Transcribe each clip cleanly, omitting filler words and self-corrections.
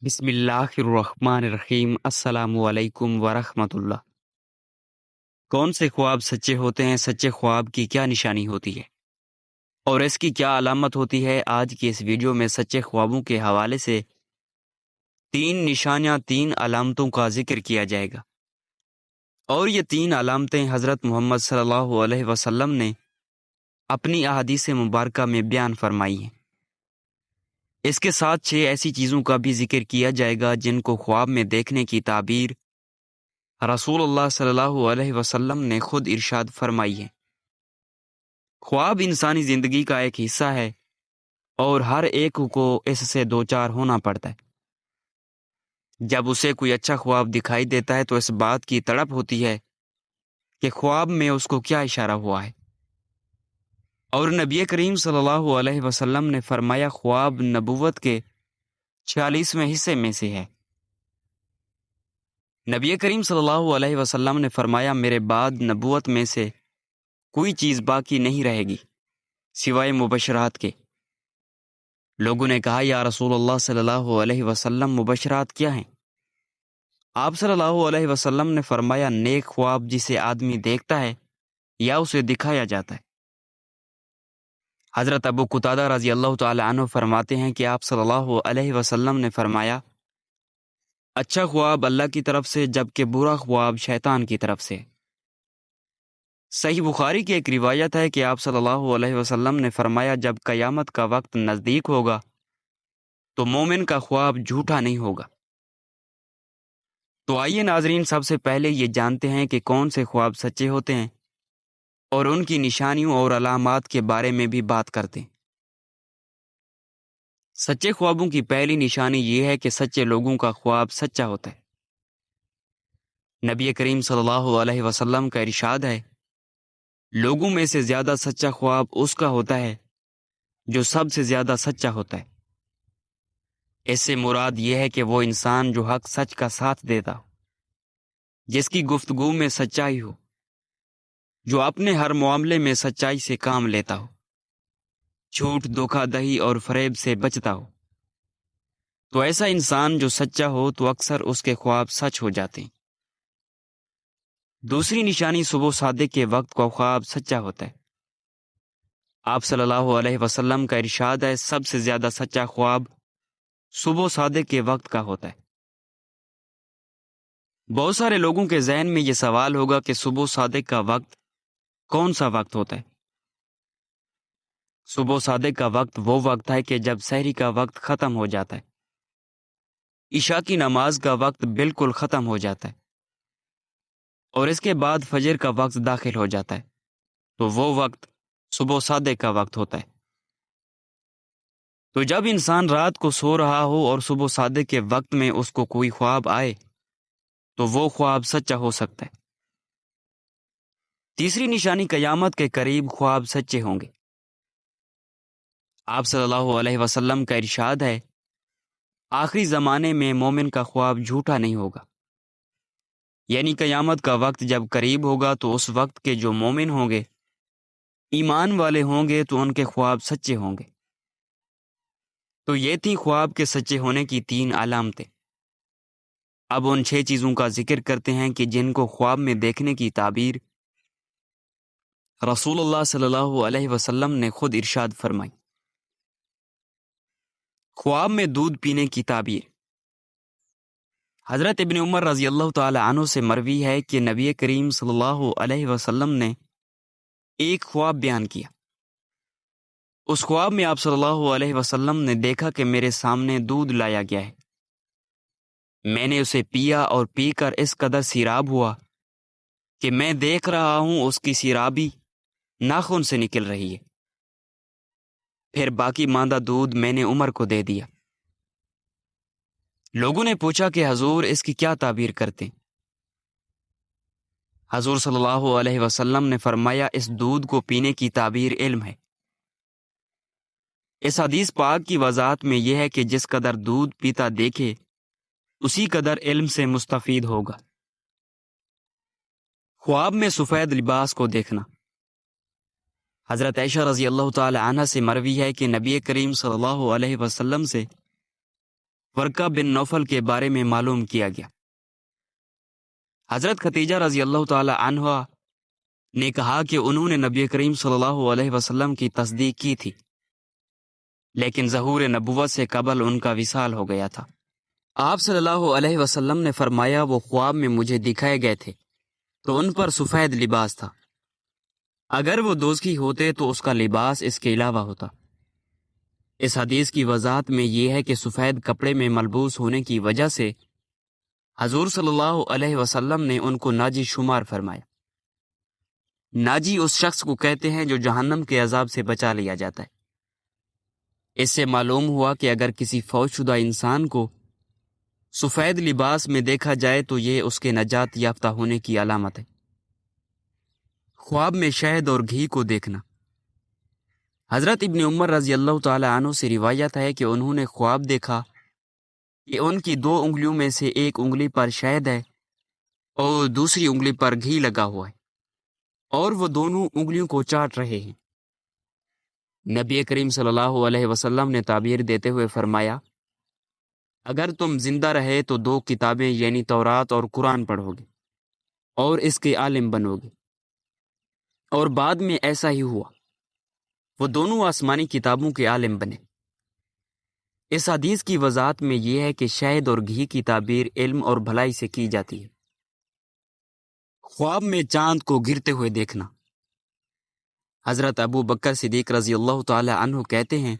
بسم اللہ الرحمن الرحیم۔ السلام علیکم ورحمۃ اللہ۔ کون سے خواب سچے ہوتے ہیں؟ سچے خواب کی کیا نشانی ہوتی ہے اور اس کی کیا علامت ہوتی ہے؟ آج کی اس ویڈیو میں سچے خوابوں کے حوالے سے 3 نشانیاں، 3 علامتوں کا ذکر کیا جائے گا، اور یہ 3 علامتیں حضرت محمد صلی اللہ علیہ وسلم نے اپنی احادیث مبارکہ میں بیان فرمائی ہیں۔ اس کے ساتھ 6 ایسی چیزوں کا بھی ذکر کیا جائے گا جن کو خواب میں دیکھنے کی تعبیر رسول اللہ صلی اللہ علیہ وسلم نے خود ارشاد فرمائی ہے۔ خواب انسانی زندگی کا ایک حصہ ہے اور ہر ایک کو اس سے دوچار ہونا پڑتا ہے۔ جب اسے کوئی اچھا خواب دکھائی دیتا ہے تو اس بات کی تڑپ ہوتی ہے کہ خواب میں اس کو کیا اشارہ ہوا ہے، اور نبی کریم صلی اللہ علیہ وسلم نے فرمایا خواب نبوت کے 46ویں حصے میں سے ہے۔ نبی کریم صلی اللہ علیہ وسلم نے فرمایا میرے بعد نبوت میں سے کوئی چیز باقی نہیں رہے گی سوائے مبشرات کے۔ لوگوں نے کہا یا رسول اللہ صلی اللہ علیہ وسلم مبشرات کیا ہیں؟ آپ صلی اللہ علیہ وسلم نے فرمایا نیک خواب جسے آدمی دیکھتا ہے یا اسے دکھایا جاتا ہے۔ حضرت ابو قتادہ رضی اللہ تعالی عنہ فرماتے ہیں کہ آپ صلی اللہ علیہ وسلم نے فرمایا اچھا خواب اللہ کی طرف سے جبکہ برا خواب شیطان کی طرف سے۔ صحیح بخاری کی ایک روایت ہے کہ آپ صلی اللہ علیہ وسلم نے فرمایا جب قیامت کا وقت نزدیک ہوگا تو مومن کا خواب جھوٹا نہیں ہوگا۔ تو آئیے ناظرین، سب سے پہلے یہ جانتے ہیں کہ کون سے خواب سچے ہوتے ہیں اور ان کی نشانیوں اور علامات کے بارے میں بھی بات کرتے ہیں۔ سچے خوابوں کی پہلی نشانی یہ ہے کہ سچے لوگوں کا خواب سچا ہوتا ہے۔ نبی کریم صلی اللہ علیہ وسلم کا ارشاد ہے لوگوں میں سے زیادہ سچا خواب اس کا ہوتا ہے جو سب سے زیادہ سچا ہوتا ہے۔ اس سے مراد یہ ہے کہ وہ انسان جو حق سچ کا ساتھ دیتا ہو، جس کی گفتگو میں سچائی ہو، جو اپنے ہر معاملے میں سچائی سے کام لیتا ہو، جھوٹ، دھوکہ دہی اور فریب سے بچتا ہو۔ تو ایسا انسان جو سچا ہو تو اکثر اس کے خواب سچ ہو جاتے ہیں۔ دوسری نشانی صبح صادق کے وقت کا خواب سچا ہوتا ہے۔ آپ صلی اللہ علیہ وسلم کا ارشاد ہے سب سے زیادہ سچا خواب صبح صادق کے وقت کا ہوتا ہے۔ بہت سارے لوگوں کے ذہن میں یہ سوال ہوگا کہ صبح صادق کا وقت کون سا وقت ہوتا ہے؟ صبح صادق کا وقت وہ وقت ہے کہ جب سحری کا وقت ختم ہو جاتا ہے، عشاء کی نماز کا وقت بالکل ختم ہو جاتا ہے، اور اس کے بعد فجر کا وقت داخل ہو جاتا ہے، تو وہ وقت صبح صادق کا وقت ہوتا ہے۔ تو جب انسان رات کو سو رہا ہو اور صبح صادق کے وقت میں اس کو کوئی خواب آئے تو وہ خواب سچا ہو سکتا ہے۔ تیسری نشانی قیامت کے قریب خواب سچے ہوں گے۔ آپ صلی اللہ علیہ وسلم کا ارشاد ہے آخری زمانے میں مومن کا خواب جھوٹا نہیں ہوگا، یعنی قیامت کا وقت جب قریب ہوگا تو اس وقت کے جو مومن ہوں گے، ایمان والے ہوں گے، تو ان کے خواب سچے ہوں گے۔ تو یہ تھی خواب کے سچے ہونے کی 3 علامتیں۔ اب ان 6 چیزوں کا ذکر کرتے ہیں کہ جن کو خواب میں دیکھنے کی تعبیر رسول اللہ صلی اللہ علیہ وسلم نے خود ارشاد فرمائی۔ خواب میں دودھ پینے کی تعبیر۔ حضرت ابن عمر رضی اللہ تعالی عنہ سے مروی ہے کہ نبی کریم صلی اللہ علیہ وسلم نے ایک خواب بیان کیا۔ اس خواب میں آپ صلی اللہ علیہ وسلم نے دیکھا کہ میرے سامنے دودھ لایا گیا ہے۔ میں نے اسے پیا اور پی کر اس قدر سیراب ہوا کہ میں دیکھ رہا ہوں اس کی سیرابی ناخن سے نکل رہی ہے۔ پھر باقی ماندہ دودھ میں نے عمر کو دے دیا۔ لوگوں نے پوچھا کہ حضور اس کی کیا تعبیر کرتے؟ حضور صلی اللہ علیہ وسلم نے فرمایا اس دودھ کو پینے کی تعبیر علم ہے۔ اس حدیث پاک کی وضاحت میں یہ ہے کہ جس قدر دودھ پیتا دیکھے اسی قدر علم سے مستفید ہوگا۔ خواب میں سفید لباس کو دیکھنا۔ حضرت عائشہ رضی اللہ تعالی عنہ سے مروی ہے کہ نبی کریم صلی اللہ علیہ وسلم سے ورقہ بن نوفل کے بارے میں معلوم کیا گیا۔ حضرت خدیجہ رضی اللہ تعالی عنہا نے کہا کہ انہوں نے نبی کریم صلی اللہ علیہ وسلم کی تصدیق کی تھی، لیکن ظہور نبوت سے قبل ان کا وصال ہو گیا تھا۔ آپ صلی اللہ علیہ وسلم نے فرمایا وہ خواب میں مجھے دکھائے گئے تھے تو ان پر سفید لباس تھا، اگر وہ دوزخی ہوتے تو اس کا لباس اس کے علاوہ ہوتا۔ اس حدیث کی وضاحت میں یہ ہے کہ سفید کپڑے میں ملبوس ہونے کی وجہ سے حضور صلی اللہ علیہ وسلم نے ان کو ناجی شمار فرمایا۔ ناجی اس شخص کو کہتے ہیں جو جہنم کے عذاب سے بچا لیا جاتا ہے۔ اس سے معلوم ہوا کہ اگر کسی فوت شدہ انسان کو سفید لباس میں دیکھا جائے تو یہ اس کے نجات یافتہ ہونے کی علامت ہے۔ خواب میں شہد اور گھی کو دیکھنا۔ حضرت ابن عمر رضی اللہ تعالی عنہ سے روایت ہے کہ انہوں نے خواب دیکھا کہ ان کی 2 انگلیوں میں سے ایک انگلی پر شہد ہے اور دوسری انگلی پر گھی لگا ہوا ہے، اور وہ دونوں انگلیوں کو چاٹ رہے ہیں۔ نبی کریم صلی اللہ علیہ وسلم نے تعبیر دیتے ہوئے فرمایا، اگر تم زندہ رہے تو 2 کتابیں یعنی تورات اور قرآن پڑھو گے اور اس کے عالم بنو گے۔ اور بعد میں ایسا ہی ہوا، وہ دونوں آسمانی کتابوں کے عالم بنے۔ اس حدیث کی وضاحت میں یہ ہے کہ شہد اور گھی کی تعبیر علم اور بھلائی سے کی جاتی ہے۔ خواب میں چاند کو گرتے ہوئے دیکھنا۔ حضرت ابو بکر صدیق رضی اللہ تعالی عنہ کہتے ہیں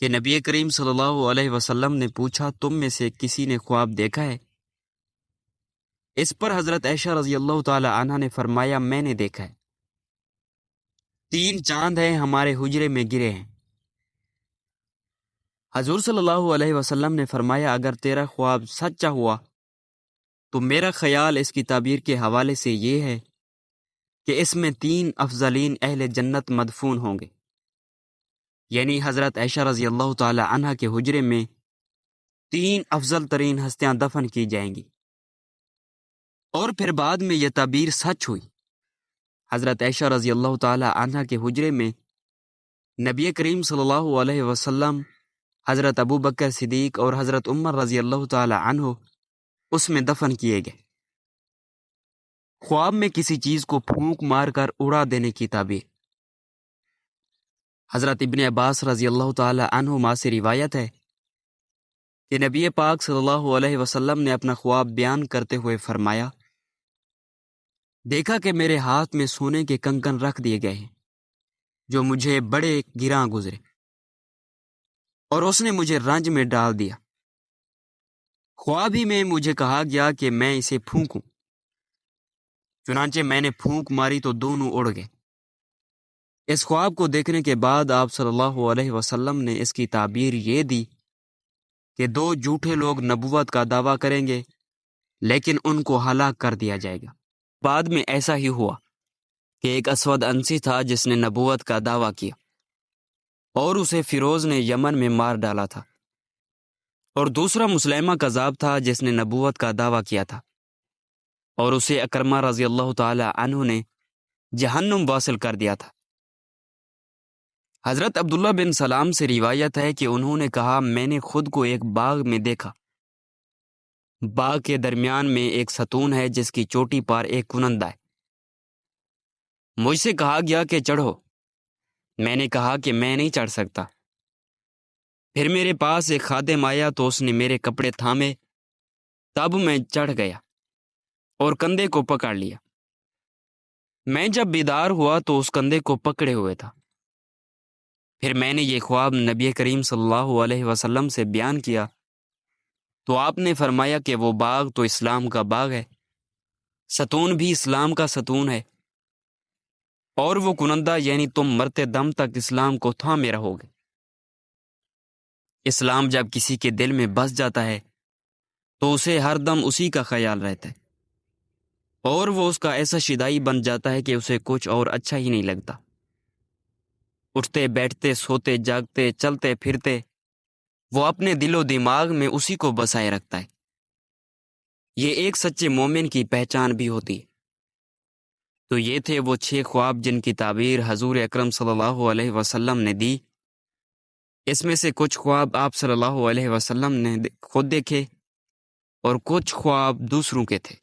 کہ نبی کریم صلی اللہ علیہ وسلم نے پوچھا، تم میں سے کسی نے خواب دیکھا ہے؟ اس پر حضرت عائشہ رضی اللہ تعالی عنہ نے فرمایا، میں نے دیکھا ہے، 3 چاند ہیں ہمارے حجرے میں گرے ہیں۔ حضور صلی اللہ علیہ وسلم نے فرمایا، اگر تیرا خواب سچا ہوا تو میرا خیال اس کی تعبیر کے حوالے سے یہ ہے کہ اس میں 3 افضلین اہل جنت مدفون ہوں گے، یعنی حضرت عائشہ رضی اللہ تعالی عنہ کے حجرے میں 3 افضل ترین ہستیاں دفن کی جائیں گی۔ اور پھر بعد میں یہ تعبیر سچ ہوئی۔ حضرت عائشہ رضی اللہ تعالی عنہ کے حجرے میں نبی کریم صلی اللہ علیہ وسلم، حضرت ابو بکر صدیق اور حضرت عمر رضی اللہ تعالی عنہ اس میں دفن کیے گئے۔ خواب میں کسی چیز کو پھونک مار کر اڑا دینے کی تعبیر۔ حضرت ابن عباس رضی اللہ تعالی عنہما سے روایت ہے کہ نبی پاک صلی اللہ علیہ وسلم نے اپنا خواب بیان کرتے ہوئے فرمایا، دیکھا کہ میرے ہاتھ میں سونے کے کنگن رکھ دیے گئے ہیں جو مجھے بڑے گراں گزرے، اور اس نے مجھے رنج میں ڈال دیا۔ خواب ہی میں مجھے کہا گیا کہ میں اسے پھونکوں، چنانچہ میں نے پھونک ماری تو دونوں اڑ گئے۔ اس خواب کو دیکھنے کے بعد آپ صلی اللہ علیہ وسلم نے اس کی تعبیر یہ دی کہ 2 جھوٹے لوگ نبوت کا دعویٰ کریں گے لیکن ان کو ہلاک کر دیا جائے گا۔ بعد میں ایسا ہی ہوا کہ ایک اسود انسی تھا جس نے نبوت کا دعویٰ کیا اور اسے فیروز نے یمن میں مار ڈالا تھا، اور دوسرا مسلمہ کذاب تھا جس نے نبوت کا دعویٰ کیا تھا اور اسے اکرمہ رضی اللہ تعالی عنہ نے جہنم واصل کر دیا تھا۔ حضرت عبداللہ بن سلام سے روایت ہے کہ انہوں نے کہا، میں نے خود کو ایک باغ میں دیکھا، باغ کے درمیان میں ایک ستون ہے جس کی چوٹی پر ایک کنندہ ہے۔ مجھ سے کہا گیا کہ چڑھو، میں نے کہا کہ میں نہیں چڑھ سکتا۔ پھر میرے پاس ایک خادم آیا تو اس نے میرے کپڑے تھامے، تب میں چڑھ گیا اور کندھے کو پکڑ لیا۔ میں جب بیدار ہوا تو اس کندھے کو پکڑے ہوئے تھا۔ پھر میں نے یہ خواب نبی کریم صلی اللہ علیہ وسلم سے بیان کیا تو آپ نے فرمایا کہ وہ باغ تو اسلام کا باغ ہے، ستون بھی اسلام کا ستون ہے، اور وہ کنندہ یعنی تم مرتے دم تک اسلام کو تھامے رہو گے۔ اسلام جب کسی کے دل میں بس جاتا ہے تو اسے ہر دم اسی کا خیال رہتا ہے، اور وہ اس کا ایسا شیدائی بن جاتا ہے کہ اسے کچھ اور اچھا ہی نہیں لگتا۔ اٹھتے بیٹھتے سوتے جاگتے چلتے پھرتے وہ اپنے دل و دماغ میں اسی کو بسائے رکھتا ہے۔ یہ ایک سچے مومن کی پہچان بھی ہوتی ہے۔ تو یہ تھے وہ 6 خواب جن کی تعبیر حضور اکرم صلی اللہ علیہ وسلم نے دی اس میں سے کچھ خواب آپ صلی اللہ علیہ وسلم نے خود دیکھے اور کچھ خواب دوسروں کے تھے۔